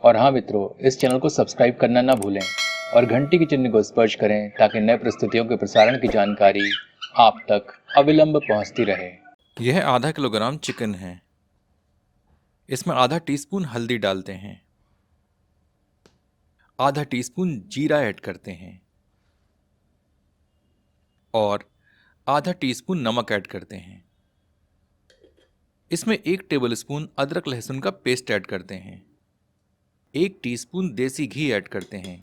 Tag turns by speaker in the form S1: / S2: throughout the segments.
S1: और हाँ मित्रों, इस चैनल को सब्सक्राइब करना ना भूलें और घंटी के चिन्ह को स्पर्श करें ताकि नए प्रस्तुतियों के प्रसारण की जानकारी आप तक अविलंब पहुंचती रहे।
S2: यह आधा किलोग्राम चिकन है। इसमें आधा टीस्पून हल्दी डालते हैं, आधा टीस्पून जीरा ऐड करते हैं और आधा टीस्पून नमक ऐड करते हैं। इसमें 1 टेबलस्पून अदरक लहसुन का पेस्ट ऐड करते हैं, 1 टीस्पून देसी घी ऐड करते हैं।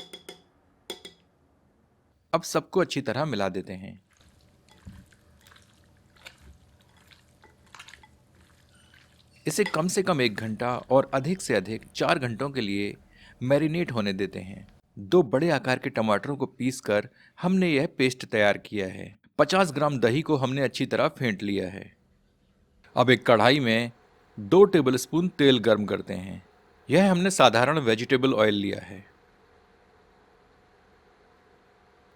S2: अब सबको अच्छी तरह मिला देते हैं। इसे कम से कम 1 घंटा और अधिक से अधिक 4 घंटों के लिए मैरिनेट होने देते हैं। 2 बड़े आकार के टमाटरों को पीसकर हमने यह पेस्ट तैयार किया है। 50 ग्राम दही को हमने अच्छी तरह फेंट लिया है। अब एक कढ़ाई में 2 टेबलस्पून तेल गर्म करते हैं। यह हमने साधारण वेजिटेबल ऑयल लिया है।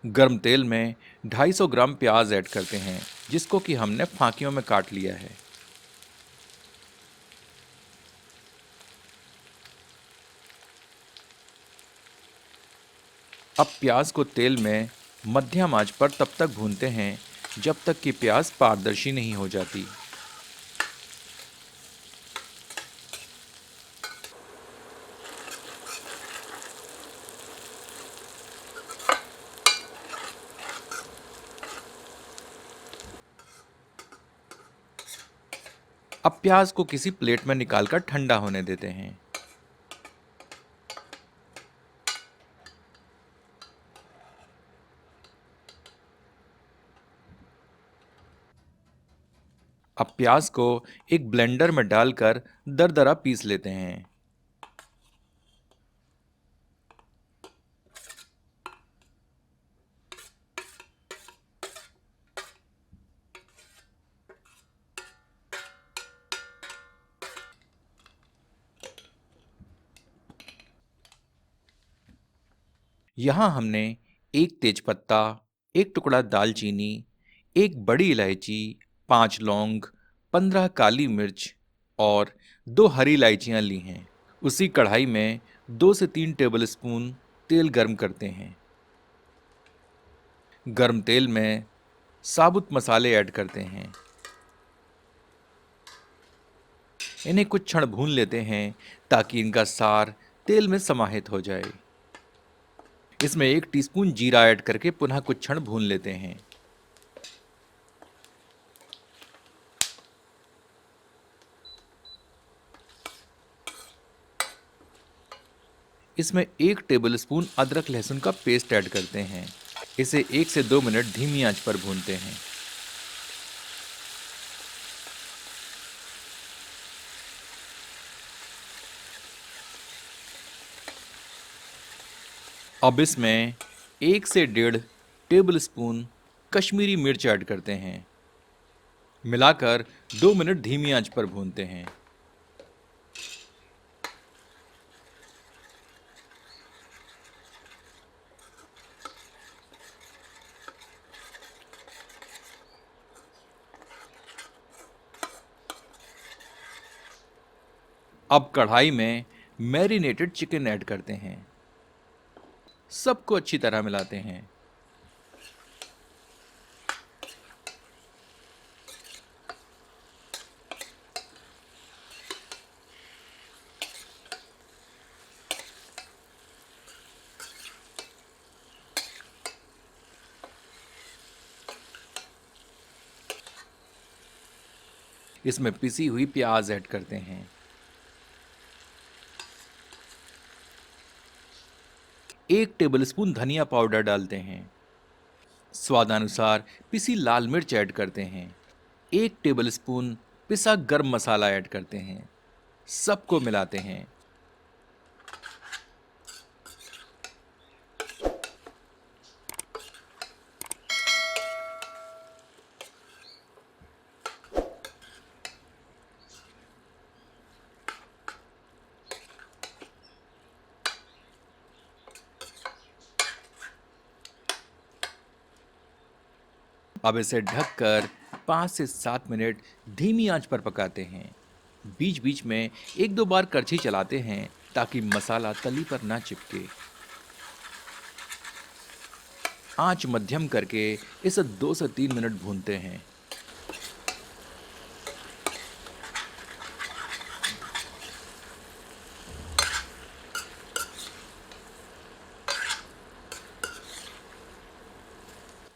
S2: गर्म तेल में 250 ग्राम प्याज ऐड करते हैं, जिसको कि हमने फांकियों में काट लिया है। अब प्याज को तेल में मध्यम आंच पर तब तक भूनते हैं जब तक कि प्याज पारदर्शी नहीं हो जाती। अब प्याज को किसी प्लेट में निकालकर ठंडा होने देते हैं। अब प्याज को एक ब्लेंडर में डालकर दरदरा पीस लेते हैं। यहां हमने 1 तेजपत्ता, 1 टुकड़ा दालचीनी, 1 बड़ी इलायची, 5 लौंग, 15 काली मिर्च और 2 हरी इलायचियां ली हैं। उसी कढ़ाई में 2 से 3 टेबलस्पून तेल गर्म करते हैं। गर्म तेल में साबुत मसाले ऐड करते हैं। इन्हें कुछ क्षण भून लेते हैं ताकि इनका सार तेल में समाहित हो जाए। इसमें 1 टीस्पून जीरा ऐड करके पुनः कुछ क्षण भून लेते हैं। इसमें 1 टेबलस्पून अदरक लहसुन का पेस्ट ऐड करते हैं। इसे 1 से 2 मिनट धीमी आंच पर भूनते हैं। अब इसमें 1 से 1.5 टेबलस्पून कश्मीरी मिर्च ऐड करते हैं। मिलाकर 2 मिनट धीमी आंच पर भूनते हैं। अब कढ़ाई में मैरिनेटेड चिकन ऐड करते हैं। सबको अच्छी तरह मिलाते हैं। इसमें पिसी हुई प्याज ऐड करते हैं। 1 टेबलस्पून धनिया पाउडर डालते हैं। स्वादानुसार पिसी लाल मिर्च ऐड करते हैं। 1 टेबलस्पून पिसा गरम मसाला ऐड करते हैं। सबको मिलाते हैं। अब इसे ढककर 5 से 7 मिनट धीमी आंच पर पकाते हैं। बीच बीच में 1-2 बार करछी चलाते हैं ताकि मसाला तली पर ना चिपके। आंच मध्यम करके इसे 2 से 3 मिनट भूनते हैं।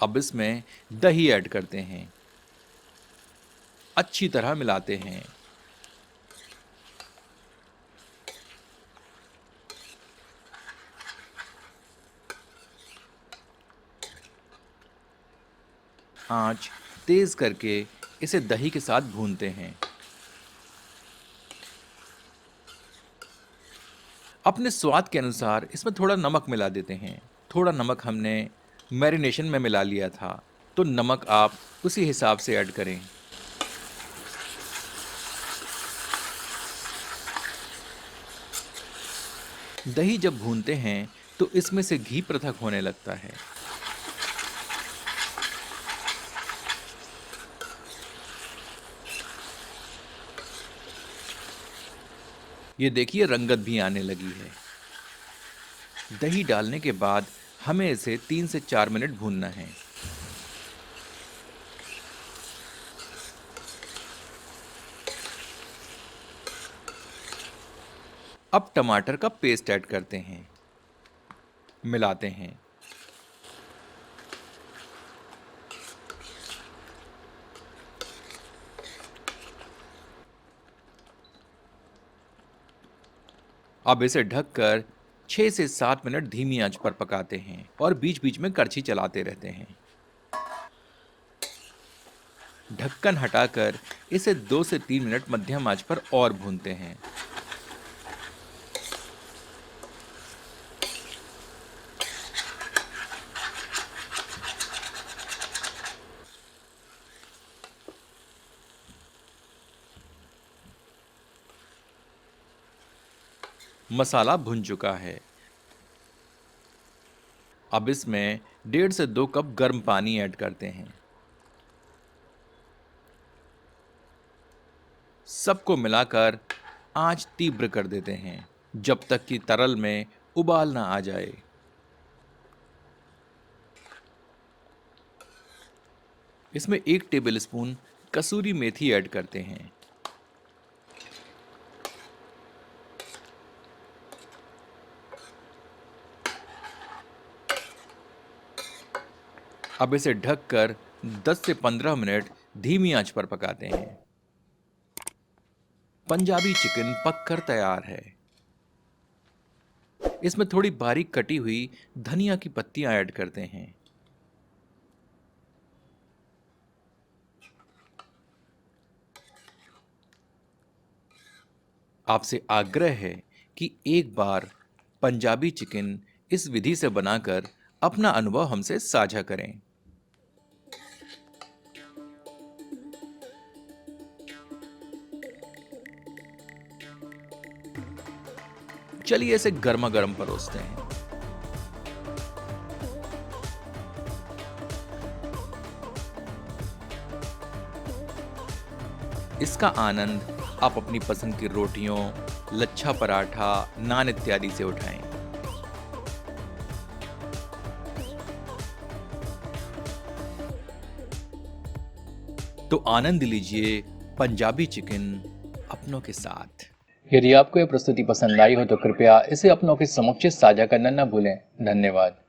S2: अब इसमें दही ऐड करते हैं, अच्छी तरह मिलाते हैं। आंच तेज करके इसे दही के साथ भूनते हैं। अपने स्वाद के अनुसार इसमें थोड़ा नमक मिला देते हैं। थोड़ा नमक हमने मैरिनेशन में मिला लिया था, तो नमक आप उसी हिसाब से ऐड करें। दही जब भूनते हैं तो इसमें से घी पृथक होने लगता है। ये देखिए रंगत भी आने लगी है। दही डालने के बाद हमें इसे 3 से 4 मिनट भूनना है। अब टमाटर का पेस्ट ऐड करते हैं, मिलाते हैं। अब इसे ढककर 6 से 7 मिनट धीमी आंच पर पकाते हैं और बीच-बीच में करछी चलाते रहते हैं। ढक्कन हटाकर इसे 2 से 3 मिनट मध्यम आंच पर और भूनते हैं। मसाला भुन चुका है। अब इसमें 1.5 से 2 कप गर्म पानी ऐड करते हैं। सबको मिलाकर आंच तीव्र कर देते हैं जब तक कि तरल में उबाल ना आ जाए। इसमें 1 टेबलस्पून कसूरी मेथी ऐड करते हैं। अब इसे ढककर 10 से 15 मिनट धीमी आंच पर पकाते हैं। पंजाबी चिकन पककर तैयार है। इसमें थोड़ी बारीक कटी हुई धनिया की पत्तियां ऐड करते हैं। आपसे आग्रह है कि एक बार पंजाबी चिकन इस विधि से बनाकर अपना अनुभव हमसे साझा करें। चलिए इसे गर्मा गर्म परोसते हैं। इसका आनंद आप अपनी पसंद की रोटियों, लच्छा पराठा, नान इत्यादि से उठाएं। तो आनंद लीजिए पंजाबी चिकन अपनों के साथ।
S1: यदि आपको यह प्रस्तुति पसंद आई हो तो कृपया इसे अपनों के समक्ष साझा करना न भूलें। धन्यवाद।